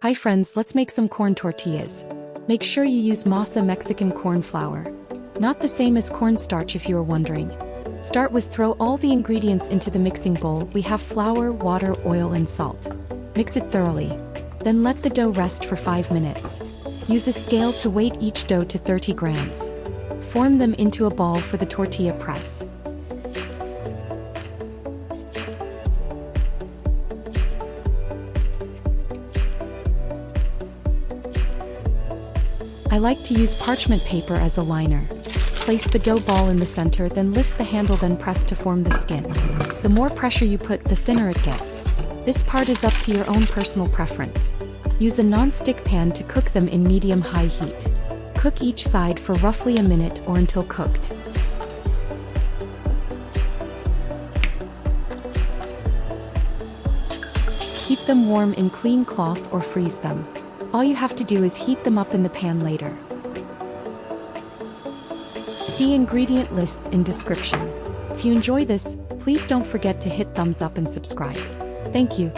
Hi friends, let's make some corn tortillas. Make sure you use masa Mexican corn flour. Not the same as cornstarch if you are wondering. Start with throw all the ingredients into the mixing bowl. We have flour, water, oil and salt. Mix it thoroughly. Then let the dough rest for 5 minutes. Use a scale to weight each dough to 30 grams. Form them into a ball for the tortilla press. I like to use parchment paper as a liner. Place the dough ball in the center, then lift the handle, then press to form the skin. The more pressure you put, the thinner it gets. This part is up to your own personal preference. Use a non-stick pan to cook them in medium-high heat. Cook each side for roughly a minute or until cooked. Keep them warm in clean cloth or freeze them. All you have to do is heat them up in the pan later. See ingredient lists in description. If you enjoy this, please don't forget to hit thumbs up and subscribe. Thank you.